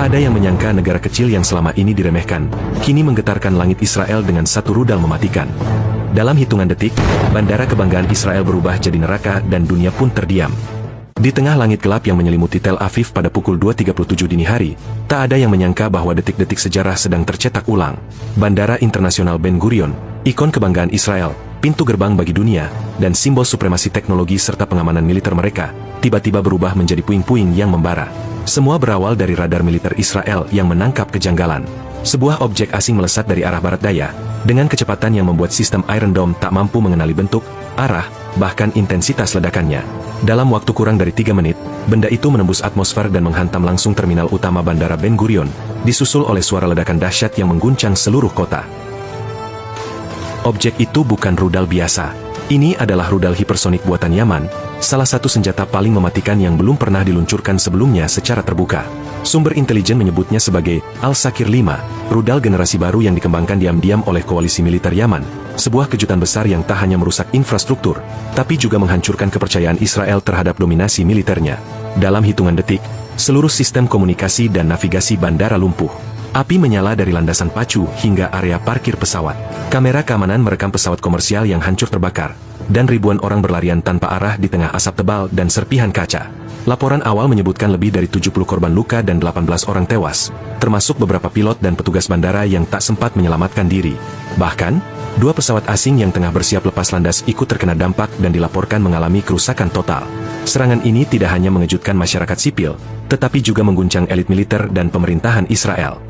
Tak ada yang menyangka negara kecil yang selama ini diremehkan, kini menggetarkan langit Israel dengan satu rudal mematikan. Dalam hitungan detik, bandara kebanggaan Israel berubah jadi neraka dan dunia pun terdiam. Di tengah langit gelap yang menyelimuti Tel Aviv pada pukul 2.37 dini hari, tak ada yang menyangka bahwa detik-detik sejarah sedang tercetak ulang. Bandara Internasional Ben Gurion, ikon kebanggaan Israel, pintu gerbang bagi dunia, dan simbol supremasi teknologi serta pengamanan militer mereka, tiba-tiba berubah menjadi puing-puing yang membara. Semua berawal dari radar militer Israel yang menangkap kejanggalan. Sebuah objek asing melesat dari arah barat daya, dengan kecepatan yang membuat sistem Iron Dome tak mampu mengenali bentuk, arah, bahkan intensitas ledakannya. Dalam waktu kurang dari 3 menit, benda itu menembus atmosfer dan menghantam langsung terminal utama Bandara Ben Gurion, disusul oleh suara ledakan dahsyat yang mengguncang seluruh kota. Objek itu bukan rudal biasa. Ini adalah rudal hipersonik buatan Yaman, salah satu senjata paling mematikan yang belum pernah diluncurkan sebelumnya secara terbuka. Sumber intelijen menyebutnya sebagai Al-Sakir 5, rudal generasi baru yang dikembangkan diam-diam oleh koalisi militer Yaman, sebuah kejutan besar yang tak hanya merusak infrastruktur, tapi juga menghancurkan kepercayaan Israel terhadap dominasi militernya. Dalam hitungan detik, seluruh sistem komunikasi dan navigasi bandara lumpuh. Api menyala dari landasan pacu hingga area parkir pesawat. Kamera keamanan merekam pesawat komersial yang hancur terbakar, dan ribuan orang berlarian tanpa arah di tengah asap tebal dan serpihan kaca. Laporan awal menyebutkan lebih dari 70 korban luka dan 18 orang tewas, termasuk beberapa pilot dan petugas bandara yang tak sempat menyelamatkan diri. Bahkan, 2 pesawat asing yang tengah bersiap lepas landas ikut terkena dampak dan dilaporkan mengalami kerusakan total. Serangan ini tidak hanya mengejutkan masyarakat sipil, tetapi juga mengguncang elit militer dan pemerintahan Israel.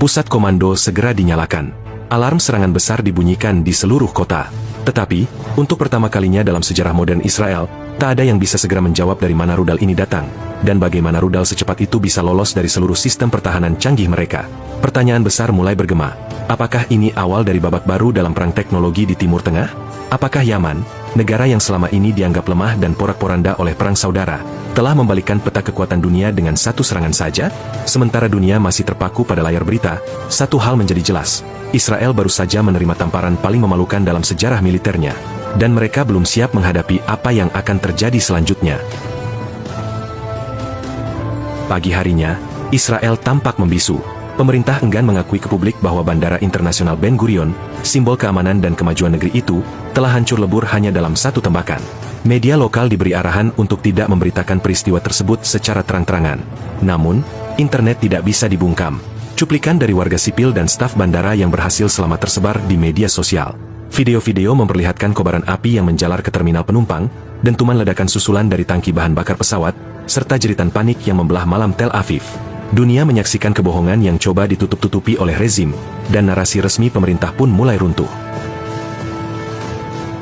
Pusat komando segera dinyalakan. Alarm serangan besar dibunyikan di seluruh kota. Tetapi, untuk pertama kalinya dalam sejarah modern Israel, tak ada yang bisa segera menjawab dari mana rudal ini datang, dan bagaimana rudal secepat itu bisa lolos dari seluruh sistem pertahanan canggih mereka. Pertanyaan besar mulai bergema. Apakah ini awal dari babak baru dalam perang teknologi di Timur Tengah? Apakah Yaman, negara yang selama ini dianggap lemah dan porak-poranda oleh perang saudara, telah membalikkan peta kekuatan dunia dengan satu serangan saja? Sementara dunia masih terpaku pada layar berita, satu hal menjadi jelas. Israel baru saja menerima tamparan paling memalukan dalam sejarah militernya, dan mereka belum siap menghadapi apa yang akan terjadi selanjutnya. Pagi harinya, Israel tampak membisu. Pemerintah enggan mengakui ke publik bahwa Bandara Internasional Ben Gurion, simbol keamanan dan kemajuan negeri itu, telah hancur lebur hanya dalam satu tembakan. Media lokal diberi arahan untuk tidak memberitakan peristiwa tersebut secara terang-terangan. Namun, internet tidak bisa dibungkam. Cuplikan dari warga sipil dan staf bandara yang berhasil selamat tersebar di media sosial. Video-video memperlihatkan kobaran api yang menjalar ke terminal penumpang, dentuman ledakan susulan dari tangki bahan bakar pesawat, serta jeritan panik yang membelah malam Tel Aviv. Dunia menyaksikan kebohongan yang coba ditutup-tutupi oleh rezim, dan narasi resmi pemerintah pun mulai runtuh.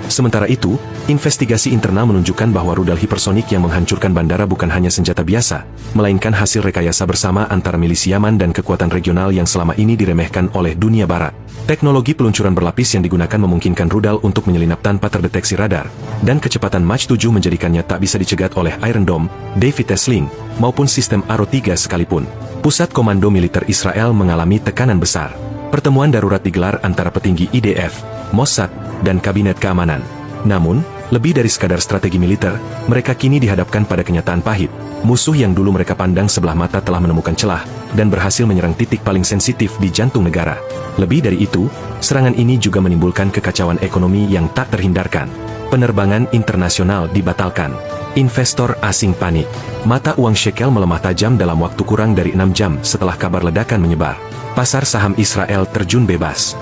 Sementara itu, investigasi internal menunjukkan bahwa rudal hipersonik yang menghancurkan bandara bukan hanya senjata biasa, melainkan hasil rekayasa bersama antara milisi Yaman dan kekuatan regional yang selama ini diremehkan oleh dunia barat. Teknologi peluncuran berlapis yang digunakan memungkinkan rudal untuk menyelinap tanpa terdeteksi radar, dan kecepatan Mach 7 menjadikannya tak bisa dicegat oleh Iron Dome, David's Sling, maupun sistem Arrow 3 sekalipun. Pusat Komando Militer Israel mengalami tekanan besar. Pertemuan darurat digelar antara petinggi IDF, Mossad, dan Kabinet Keamanan. Namun, lebih dari sekadar strategi militer, mereka kini dihadapkan pada kenyataan pahit. Musuh yang dulu mereka pandang sebelah mata telah menemukan celah, dan berhasil menyerang titik paling sensitif di jantung negara. Lebih dari itu, serangan ini juga menimbulkan kekacauan ekonomi yang tak terhindarkan. Penerbangan internasional dibatalkan. Investor asing panik. Mata uang shekel melemah tajam dalam waktu kurang dari 6 jam setelah kabar ledakan menyebar. Pasar saham Israel terjun bebas.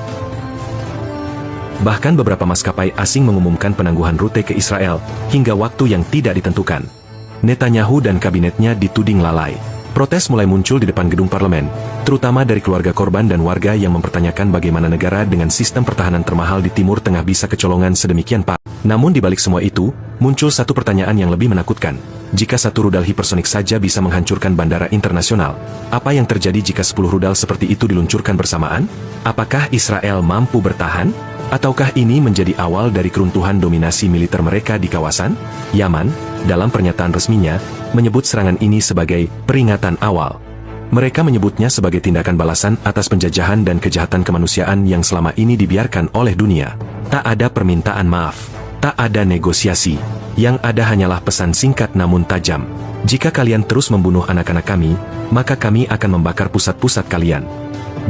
Bahkan beberapa maskapai asing mengumumkan penangguhan rute ke Israel, hingga waktu yang tidak ditentukan. Netanyahu dan kabinetnya dituding lalai. Protes mulai muncul di depan gedung parlemen, terutama dari keluarga korban dan warga yang mempertanyakan bagaimana negara dengan sistem pertahanan termahal di Timur Tengah bisa kecolongan sedemikian parah. Namun di balik semua itu, muncul satu pertanyaan yang lebih menakutkan. Jika satu rudal hipersonik saja bisa menghancurkan bandara internasional, apa yang terjadi jika 10 rudal seperti itu diluncurkan bersamaan? Apakah Israel mampu bertahan? Ataukah ini menjadi awal dari keruntuhan dominasi militer mereka di kawasan? Yaman, dalam pernyataan resminya, menyebut serangan ini sebagai peringatan awal. Mereka menyebutnya sebagai tindakan balasan atas penjajahan dan kejahatan kemanusiaan yang selama ini dibiarkan oleh dunia. Tak ada permintaan maaf, tak ada negosiasi. Yang ada hanyalah pesan singkat namun tajam. Jika kalian terus membunuh anak-anak kami, maka kami akan membakar pusat-pusat kalian.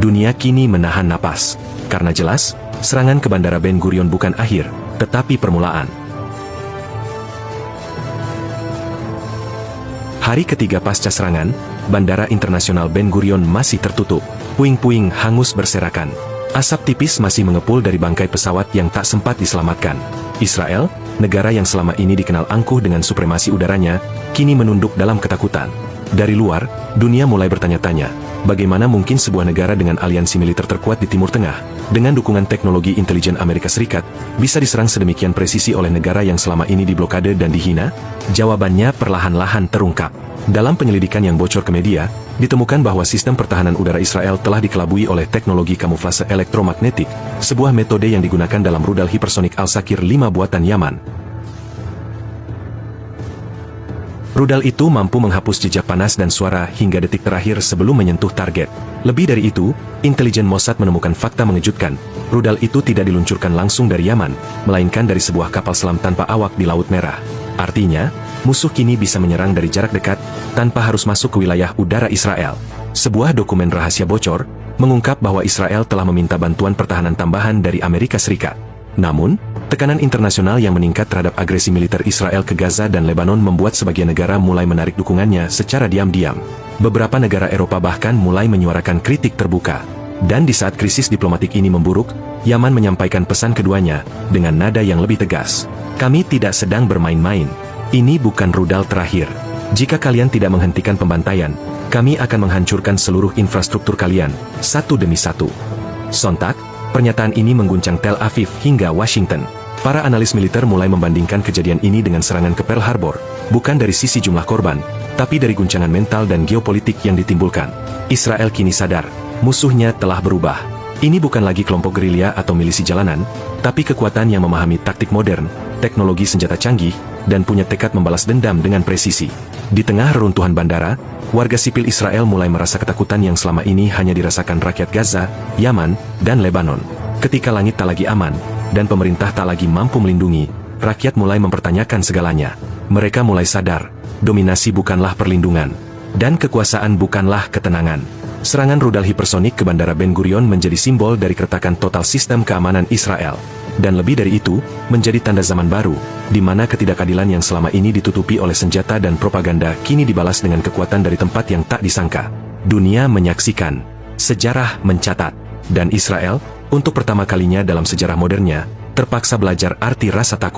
Dunia kini menahan napas. Karena jelas, serangan ke Bandara Ben Gurion bukan akhir, tetapi permulaan. Hari ketiga pasca serangan, Bandara Internasional Ben Gurion masih tertutup. Puing-puing hangus berserakan. Asap tipis masih mengepul dari bangkai pesawat yang tak sempat diselamatkan. Israel, negara yang selama ini dikenal angkuh dengan supremasi udaranya, kini menunduk dalam ketakutan. Dari luar, dunia mulai bertanya-tanya, bagaimana mungkin sebuah negara dengan aliansi militer terkuat di Timur Tengah, dengan dukungan teknologi intelijen Amerika Serikat, bisa diserang sedemikian presisi oleh negara yang selama ini diblokade dan dihina? Jawabannya perlahan-lahan terungkap. Dalam penyelidikan yang bocor ke media, ditemukan bahwa sistem pertahanan udara Israel telah dikelabui oleh teknologi kamuflase elektromagnetik, sebuah metode yang digunakan dalam rudal hipersonik Al-Sakir 5 buatan Yaman. Rudal itu mampu menghapus jejak panas dan suara hingga detik terakhir sebelum menyentuh target. Lebih dari itu, intelijen Mossad menemukan fakta mengejutkan. Rudal itu tidak diluncurkan langsung dari Yaman, melainkan dari sebuah kapal selam tanpa awak di Laut Merah. Artinya, musuh kini bisa menyerang dari jarak dekat, tanpa harus masuk ke wilayah udara Israel. Sebuah dokumen rahasia bocor, mengungkap bahwa Israel telah meminta bantuan pertahanan tambahan dari Amerika Serikat. Namun, tekanan internasional yang meningkat terhadap agresi militer Israel ke Gaza dan Lebanon membuat sebagian negara mulai menarik dukungannya secara diam-diam. Beberapa negara Eropa bahkan mulai menyuarakan kritik terbuka. Dan di saat krisis diplomatik ini memburuk, Yaman menyampaikan pesan keduanya dengan nada yang lebih tegas. Kami tidak sedang bermain-main. Ini bukan rudal terakhir. Jika kalian tidak menghentikan pembantaian, kami akan menghancurkan seluruh infrastruktur kalian, satu demi satu. Sontak, pernyataan ini mengguncang Tel Aviv hingga Washington. Para analis militer mulai membandingkan kejadian ini dengan serangan ke Pearl Harbor, bukan dari sisi jumlah korban, tapi dari guncangan mental dan geopolitik yang ditimbulkan. Israel kini sadar, musuhnya telah berubah. Ini bukan lagi kelompok gerilya atau milisi jalanan, tapi kekuatan yang memahami taktik modern, teknologi senjata canggih, dan punya tekad membalas dendam dengan presisi. Di tengah reruntuhan bandara, warga sipil Israel mulai merasa ketakutan yang selama ini hanya dirasakan rakyat Gaza, Yaman, dan Lebanon. Ketika langit tak lagi aman, dan pemerintah tak lagi mampu melindungi, rakyat mulai mempertanyakan segalanya. Mereka mulai sadar, dominasi bukanlah perlindungan, dan kekuasaan bukanlah ketenangan. Serangan rudal hipersonik ke Bandara Ben Gurion menjadi simbol dari keretakan total sistem keamanan Israel. Dan lebih dari itu, menjadi tanda zaman baru, di mana ketidakadilan yang selama ini ditutupi oleh senjata dan propaganda kini dibalas dengan kekuatan dari tempat yang tak disangka. Dunia menyaksikan, sejarah mencatat, dan Israel, untuk pertama kalinya dalam sejarah modernnya, terpaksa belajar arti rasa takut.